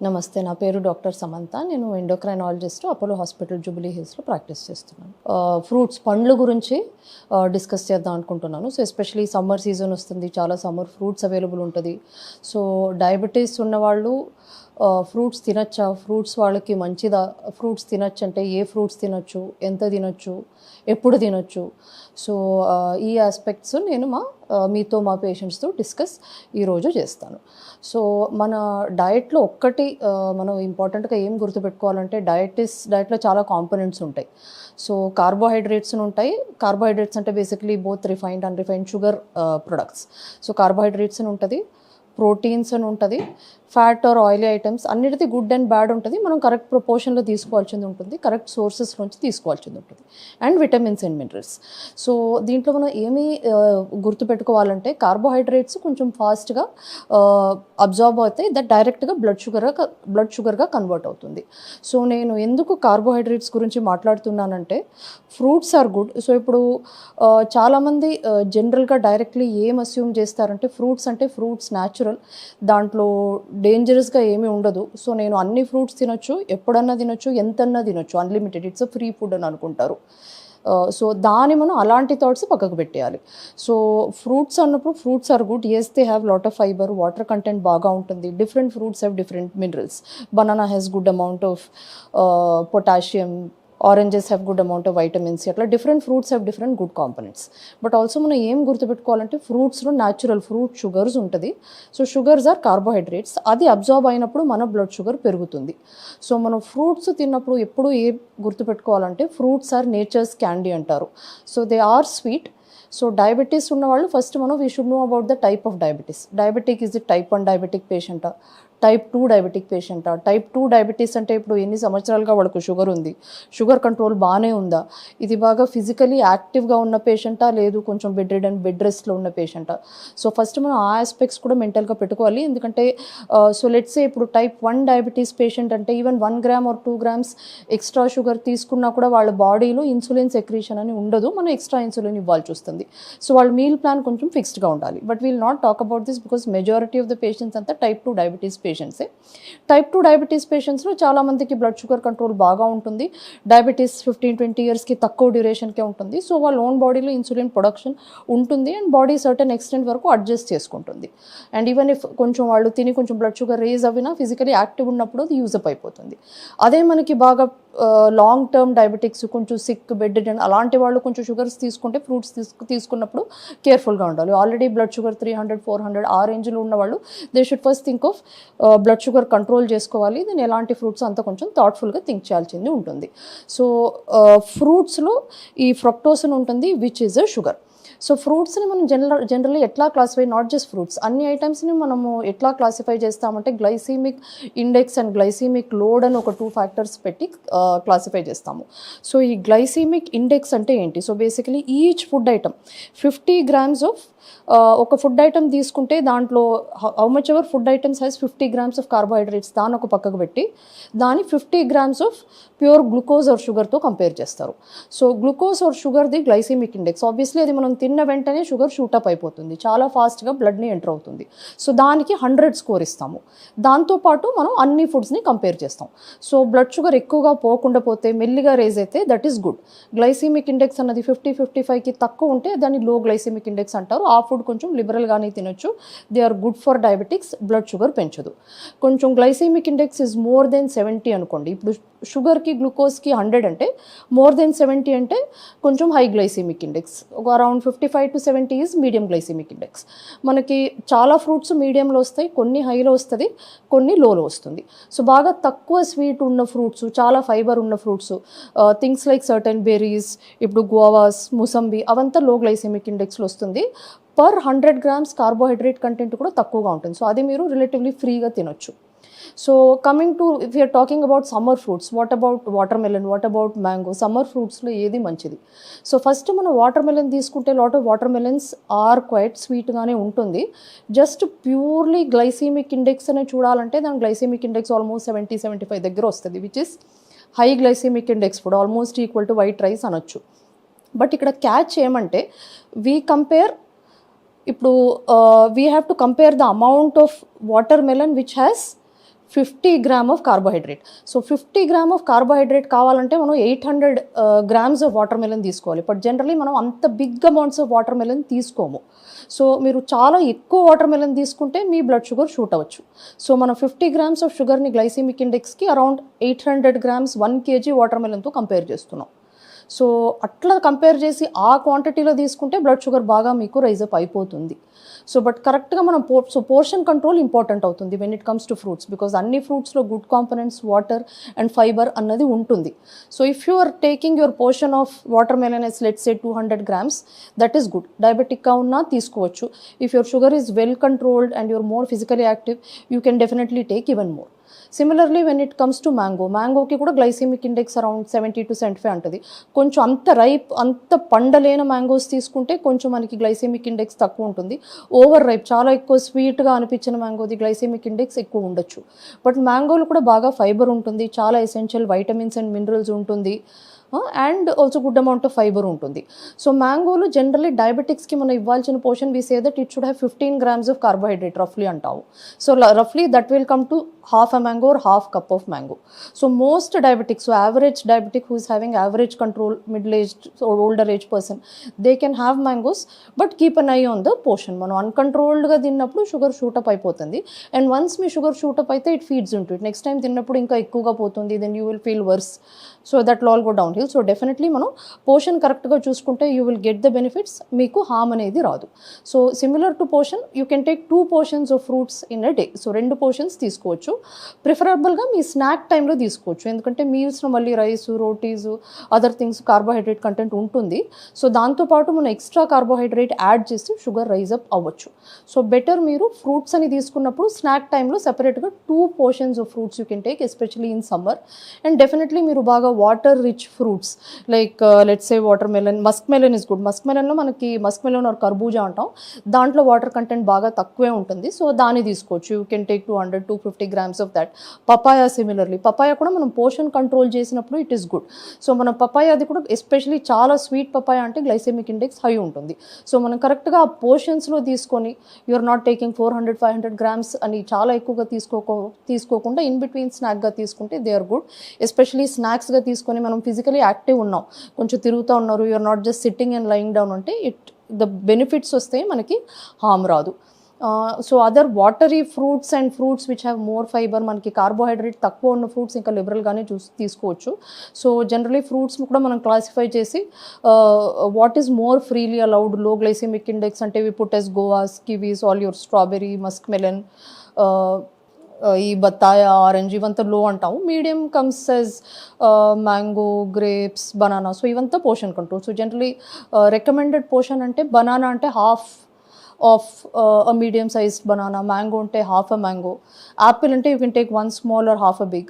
నమస్తే, నా పేరు డాక్టర్ సమంత. నేను ఎండోక్రైనాలజిస్ట్, అపోలో హాస్పిటల్ జూబిలీ హిల్స్లో ప్రాక్టీస్ చేస్తున్నాను. ఫ్రూట్స్, పండ్ల గురించి డిస్కస్ చేద్దాం అనుకుంటున్నాను. సో ఎస్పెషలీ సమ్మర్ సీజన్ వస్తుంది, చాలా సమ్మర్ ఫ్రూట్స్ అవైలబుల్ ఉంటుంది. సో డయాబెటీస్ ఉన్నవాళ్ళు ఫ్రూట్స్ తినచ్చా, ఫ్రూట్స్ వాళ్ళకి మంచిదా, ఫ్రూట్స్ తినచ్చు అంటే ఏ ఫ్రూట్స్ తినచ్చు, ఎంత తినచ్చు, ఎప్పుడు తినచ్చు. సో ఈ ఆస్పెక్ట్స్ నేను మీతో మా పేషెంట్స్తో డిస్కస్ ఈరోజు చేస్తాను. సో మన డయట్లో ఒక్కటి మనం ఇంపార్టెంట్గా ఏం గుర్తుపెట్టుకోవాలంటే, డయట్లో చాలా కాంపోనెంట్స్ ఉంటాయి. సో కార్బోహైడ్రేట్స్ ఉంటాయి. కార్బోహైడ్రేట్స్ అంటే basically both refined and refined sugar products. So carbohydrates అని ఉంటుంది, ప్రోటీన్స్ అని ఉంటుంది, ఫ్యాట్ ఆర్ ఆయిలీ ఐటమ్స్, అన్నిటిది గుడ్ అండ్ బ్యాడ్ ఉంటుంది. మనం కరెక్ట్ ప్రపోర్షన్లో తీసుకోవాల్సింది ఉంటుంది, కరెక్ట్ సోర్సెస్ నుంచి తీసుకోవాల్సింది ఉంటుంది, and vitamins and minerals. So దీంట్లో మనం ఏమి గుర్తుపెట్టుకోవాలంటే, కార్బోహైడ్రేట్స్ కొంచెం ఫాస్ట్గా అబ్జార్బ్ అవుతాయి, దట్ డైరెక్ట్గా బ్లడ్ షుగర్గా కన్వర్ట్ అవుతుంది. సో నేను ఎందుకు కార్బోహైడ్రేట్స్ గురించి మాట్లాడుతున్నానంటే, ఫ్రూట్స్ ఆర్ గుడ్. సో ఇప్పుడు చాలామంది జనరల్గా డైరెక్ట్లీ ఏం అస్యూమ్ చేస్తారంటే, ఫ్రూట్స్ న్యాచురల్, దాంట్లో డేంజరస్గా ఏమీ ఉండదు. సో నేను అన్ని ఫ్రూట్స్ తినొచ్చు, ఎప్పుడన్నా తినొచ్చు, ఎంతన్నా తినొచ్చు, unlimited, it's a free food అని అనుకుంటారు. సో దాన్ని మనం అలాంటి థాట్స్ పక్కకు పెట్టేయాలి. సో ఫ్రూట్స్ అన్నప్పుడు fruits are good, yes they have lot of fibre, water content బాగా ఉంటుంది, different fruits have different minerals. Banana has good amount of potassium, oranges have good amount of vitamins. అట్లా different fruits have different good components. But also మనం ఏం గుర్తుపెట్టుకోవాలంటే, ఫ్రూట్స్లో natural fruit sugars ఉంటుంది. So sugars are carbohydrates, అది absorb అయినప్పుడు మన blood sugar పెరుగుతుంది. సో మనం ఫ్రూట్స్ తిన్నప్పుడు ఎప్పుడు ఏం గుర్తుపెట్టుకోవాలంటే, ఫ్రూట్స్ ఆర్ నేచర్స్ క్యాండీ అంటారు. So they are sweet. So diabetes ఉన్నవాళ్ళు first we should know about the type of diabetes. Diabetic is the type 1 diabetic పేషెంటా, టైప్ 2 డయాబెటిక్ పేషెంటా. టైప్ 2 డయాబెటీస్ అంటే ఇప్పుడు ఎన్ని సంవత్సరాలుగా వాళ్ళకు షుగర్ ఉంది, షుగర్ కంట్రోల్ బాగానే ఉందా, ఇది బాగా ఫిజికలీ యాక్టివ్గా ఉన్న పేషెంటా, లేదు కొంచెం బెడ్ రెస్ట్లో ఉన్న పేషెంటా. సో ఫస్ట్ మనం ఆ ఆస్పెక్ట్స్ కూడా మెంటల్గా పెట్టుకోవాలి. ఎందుకంటే సో లెట్స్ సే ఇప్పుడు టైప్ 1 డయాబెటీస్ పేషెంట్ అంటే even 1 gram or 2 grams extra sugar తీసుకున్నా కూడా వాళ్ళ బాడీలో ఇన్సులిన్ సెక్రీషన్ అని ఉండదు, మనం ఎక్స్ట్రా ఇన్సులిన్ ఇవ్వాల్సి వస్తుంది. సో వాళ్ళ మీల్ ప్లాన్ కొంచెం ఫిక్స్డ్గా ఉండాలి. But we'll not talk about this because majority of the patients అంతా టైప్ 2 డయాబెటీస్ పేషెంట్సే. టైప్ 2 డయాబెటీస్ పేషెంట్స్లో చాలామందికి బ్లడ్ షుగర్ కంట్రోల్ బాగా ఉంటుంది. డయాబెటీస్ 15-20 ఇయర్స్కి తక్కువ డ్యూరేషన్కే ఉంటుంది. సో వాళ్ళ ఓన్ బాడీలో ఇన్సులిన్ ప్రొడక్షన్ ఉంటుంది, అండ్ బాడీ సర్టెన్ ఎక్స్టెంట్ వరకు అడ్జస్ట్ చేసుకుంటుంది. అండ్ ఈవెన్ ఇఫ్ కొంచెం వాళ్ళు తిని కొంచెం బ్లడ్ షుగర్ రేజ్ అవినా ఫిజికలీ యాక్టివ్ ఉన్నప్పుడు అది యూజప్ అయిపోతుంది. అదే మనకి బాగా లాంగ్ టర్మ్ డయాబెటిక్స్, కొంచెం సిక్, బెడ్ అలాంటి వాళ్ళు కొంచెం షుగర్స్ తీసుకుంటే, ఫ్రూట్స్ తీసుకున్నప్పుడు కేర్ఫుల్గా ఉండాలి. ఆల్రెడీ బ్లడ్ షుగర్ 300-400 ఆ రేంజ్లో ఉన్నవాళ్ళు they should first think of blood sugar control చేసుకోవాలి. నేను ఎలాంటి ఫ్రూట్స్ అంతా కొంచెం థాట్ఫుల్గా థింక్ చేయాల్సింది ఉంటుంది. సో ఫ్రూట్స్లో ఈ ఫ్రక్టోస్ అని ఉంటుంది, which is a sugar. So ఫ్రూట్స్ని మనం జనరల్లీ ఎట్లా క్లాసిఫై, నాట్ జస్ట్ ఫ్రూట్స్, అన్ని ఐటమ్స్ని మనము ఎట్లా క్లాసిఫై చేస్తామంటే, glycemic index and glycemic load అని ఒక 2 ఫ్యాక్టర్స్ పెట్టి క్లాసిఫై చేస్తాము. సో ఈ గ్లైసీమిక్ ఇండెక్స్ అంటే ఏంటి? So basically each food item 50 grams of ఒక ఫుడ్ ఐటమ్ తీసుకుంటే దాంట్లో how much ever food items has 50 grams of carbohydrates, దాన్ని ఒక పక్కకు పెట్టి దాన్ని 50 grams of pure glucose or షుగర్తో కంపేర్ చేస్తారు. సో గ్లూకోజ్ ఆర్ షుగర్ది గ్లైసీమిక్ ఇండెక్స్. ఆబ్వియస్లీ అది మనం తిన్న వెంటనే షుగర్ షూటప్ అయిపోతుంది, చాలా ఫాస్ట్గా బ్లడ్ని ఎంటర్ అవుతుంది. సో దానికి 100 స్కోర్ ఇస్తాము. దాంతోపాటు మనం అన్ని ఫుడ్స్ని కంపేర్ చేస్తాం. సో బ్లడ్ షుగర్ ఎక్కువగా పోకుండా పోతే, మెల్లిగా రేజ్ అయితే, that is good. Glycemic index అన్నది 50-55కి తక్కువ ఉంటే దాన్ని లో గ్లైసీమిక్ ఇండెక్స్ అంటారు. ఆ ఫుడ్ కొంచెం లిబరల్గానే తినొచ్చు, they are good for diabetics, blood sugar పెంచదు. కొంచెం glycemic index is more than 70 అనుకోండి. ఇప్పుడు షుగర్కి గ్లూకోజ్కి 100 అంటే మోర్ దెన్ 70 అంటే కొంచెం హై గ్లైసీమిక్ ఇండెక్స్. ఒక around 55-70 is medium glycemic index. మనకి చాలా ఫ్రూట్స్ మీడియంలో వస్తాయి, కొన్ని హైలో వస్తుంది, కొన్ని లోలో వస్తుంది. సో బాగా తక్కువ స్వీట్ ఉన్న ఫ్రూట్స్, చాలా ఫైబర్ ఉన్న fruits, things like certain berries, ఇప్పుడు గువావాస్, ముసంబి, అవంతా లో గ్లైసెమిక్ ఇండెక్స్లో వస్తుంది. పర్ 100 grams కార్బోహైడ్రేట్ కంటెంట్ కూడా తక్కువగా ఉంటుంది. సో అది మీరు రిలేటివ్లీ ఫ్రీగా తినొచ్చు. So coming to, if you're talking about summer fruits, what about watermelon, what about mango? Summer ఫ్రూట్స్లో ఏది మంచిది? సో ఫస్ట్ మనం వాటర్ మెలన్ తీసుకుంటే, lot of watermelons are quite స్వీట్గానే ఉంటుంది. జస్ట్ ప్యూర్లీ గ్లైసీమిక్ ఇండెక్స్ అని చూడాలంటే, దాని గ్లైసీమిక్ ఇండెక్స్ ఆల్మోస్ట్ 70-75 దగ్గర వస్తుంది, which is high glycemic index food, almost equal to white rice అనొచ్చు. బట్ ఇక్కడ క్యాచ్ ఏమంటే, వీ కంపేర్, ఇప్పుడు we have to compare the amount of watermelon which has 50 gram of carbohydrate. So 50 gram of carbohydrate కావాలంటే మనం 800 grams of watermelon తీసుకోవాలి. But generally మనం అంత big amounts of watermelon తీసుకోము. So మీరు చాలా ఎక్కువ వాటర్ మెలన్ తీసుకుంటే మీ బ్లడ్ షుగర్ షూట్ అవ్వచ్చు. సో మనం 50 గ్రామ్స్ ఆఫ్ షుగర్ని గ్లైసెమిక్ ఇండెక్స్కి అరౌండ్ 800 గ్రామ్స్ 1 kg వాటర్ మెలన్తో కంపేర్ చేస్తున్నాం. సో అట్లా కంపేర్ చేసి ఆ క్వాంటిటీలో తీసుకుంటే బ్లడ్ షుగర్ బాగా మీకు రైజ్ అప్ అయిపోతుంది. సో బట్ కరెక్ట్గా మనం పోర్షన్ కంట్రోల్ ఇంపార్టెంట్ అవుతుంది when it comes to fruits, because అన్ని ఫ్రూట్స్లో good components water and fibre అన్నది ఉంటుంది. So if you are taking your portion of watermelon as let's say 200 grams, that is good. డయాబెటిక్గా ఉన్నా తీసుకోవచ్చు. If your sugar is well controlled and your more physically active, you can definitely take even more. Similarly when it comes to మ్యాంగోకి కూడా glycaemic index around 70 to 75 ఉంటుంది. కొంచెం అంత పండలేని mangoes తీసుకుంటే కొంచెం మనకి గ్లైసెమిక్ ఇండెక్స్ తక్కువ ఉంటుంది. ఓవర్ రైప్ చాలా ఎక్కువ స్వీట్గా అనిపించిన మ్యాంగోది గ్లైసెమిక్ ఇండెక్స్ ఎక్కువ ఉండొచ్చు. బట్ మ్యాంగోలో కూడా బాగా ఫైబర్ ఉంటుంది, చాలా ఎసెన్షియల్ వైటమిన్స్ అండ్ మినరల్స్ ఉంటుంది, and also good amount of fibre ఉంటుంది. సో మ్యాంగోలో జనరల్లీ డయాబెటిక్స్కి మనం ఇవ్వాల్సిన portion we say that it should have 15 grams of carbohydrate రఫ్లీ అంటావు. సో రఫ్లీ that will come to half a mango or half cup of mango. So most diabetics, so average diabetic who is having average control, middle-aged or older age person, they can have mangoes, but keep an eye on the portion. మనం అన్కంట్రోల్డ్గా తిన్నప్పుడు sugar shoot up అయిపోతుంది, and once మీ sugar shoot up అయితే it feeds into it. Next time తిన్నప్పుడు ఇంకా ఎక్కువగా పోతుంది, then you will feel worse. So that will all go downhill. So definitely మనం పోర్షన్ కరెక్ట్గా చూసుకుంటే you will get the benefits, మీకు హామ్ అనేది రాదు. So similar to portion, you can take 2 portions of fruits in a day. So 2 portions తీసుకోవచ్చు. ప్రిఫరబుల్గా మీ snack టైంలో తీసుకోవచ్చు, ఎందుకంటే మీల్స్లో మళ్ళీ rice, rotis, other things carbohydrate content ఉంటుంది. సో దాంతోపాటు మనం ఎక్స్ట్రా కార్బోహైడ్రేట్ యాడ్ చేసి షుగర్ రైజ్ అప్ అవ్వచ్చు. సో బెటర్ మీరు ఫ్రూట్స్ అని తీసుకున్నప్పుడు స్నాక్ టైంలో సెపరేట్గా 2 portions of fruits you can take, especially in summer. And definitely మీరు బాగా water rich fruits like let's say watermelon, muskmelon is good. Musk మెలన్లో మనకి మస్క్ మెలన్ ఆర్ కర్బూజా అంటాం, దాంట్లో వాటర్ కంటెంట్ బాగా తక్కువే ఉంటుంది. సో దాన్ని తీసుకోవచ్చు. You can take 200-250 grams of that. Papaya similarly, papaya కూడా మనం పోర్షన్ కంట్రోల్ చేసినప్పుడు ఇట్ ఈస్ గుడ్. సో మనం పపాయాది కూడా ఎస్పెషలీ చాలా స్వీట్ పపాయా అంటే గ్లైసెమిక్ ఇండెక్స్ హై ఉంటుంది. సో మనం కరెక్ట్గా ఆ పోర్షన్స్లో తీసుకొని యూఆర్ నాట్ టేకింగ్ 400-500 grams అని చాలా ఎక్కువగా తీసుకోకుండా ఇన్ బిట్వీన్ స్నాక్గా తీసుకుంటే దే ఆర్ గుడ్. ఎస్పెషలీ స్నాక్స్గా తీసుకొని మనం ఫిజికలీ యాక్టివ్ ఉన్నాం, కొంచెం తిరుగుతూ ఉన్నారు, you're not just sitting and lying down అంటే ద బెనిఫిట్స్ వస్తాయి, మనకి హామ్ రాదు. So other watery fruits and fruits which have more fibre, మనకి కార్బోహైడ్రేట్ తక్కువ ఉన్న ఫ్రూట్స్ ఇంకా లిబరల్గానే తీసుకోవచ్చు. సో జనరలీ ఫ్రూట్స్ కూడా మనం క్లాసిఫై చేసి what is more freely allowed, low glycaemic index అంటే we put as guavas, kiwis, all your strawberry, muskmelon, ఈ బత్తాయ, ఆరెంజ్ ఇవంతా లో అంటాము. Medium comes as mango, grapes, banana. So ఇవంతా portion control. So generally recommended portion అంటే banana అంటే half of a medium sized banana, mango unte half a mango, apple ante you can take 1 small or half a big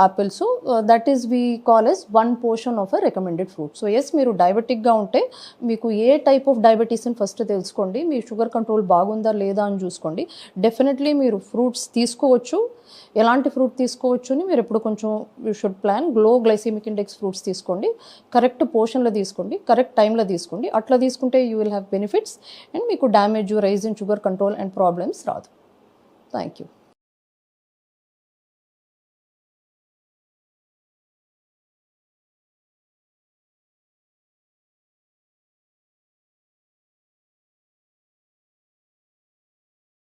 apple. So that is we call as 1 portion of a recommended fruit. So yes, మీరు డయాబెటిక్గా ఉంటే మీకు ఏ type of diabetes అని first తెలుసుకోండి, మీ sugar control బాగుందా లేదా అని చూసుకోండి. Definitely మీరు ఫ్రూట్స్ తీసుకోవచ్చు, ఎలాంటి ఫ్రూట్ తీసుకోవచ్చు అని మీరు ఎప్పుడు కొంచెం you should plan. Low glycaemic index fruits తీసుకోండి, కరెక్ట్ పోర్షన్లో తీసుకోండి, కరెక్ట్ టైంలో తీసుకోండి. అట్లా తీసుకుంటే you will have benefits and మీకు damage, rise in sugar control and problems రాదు. Thank you.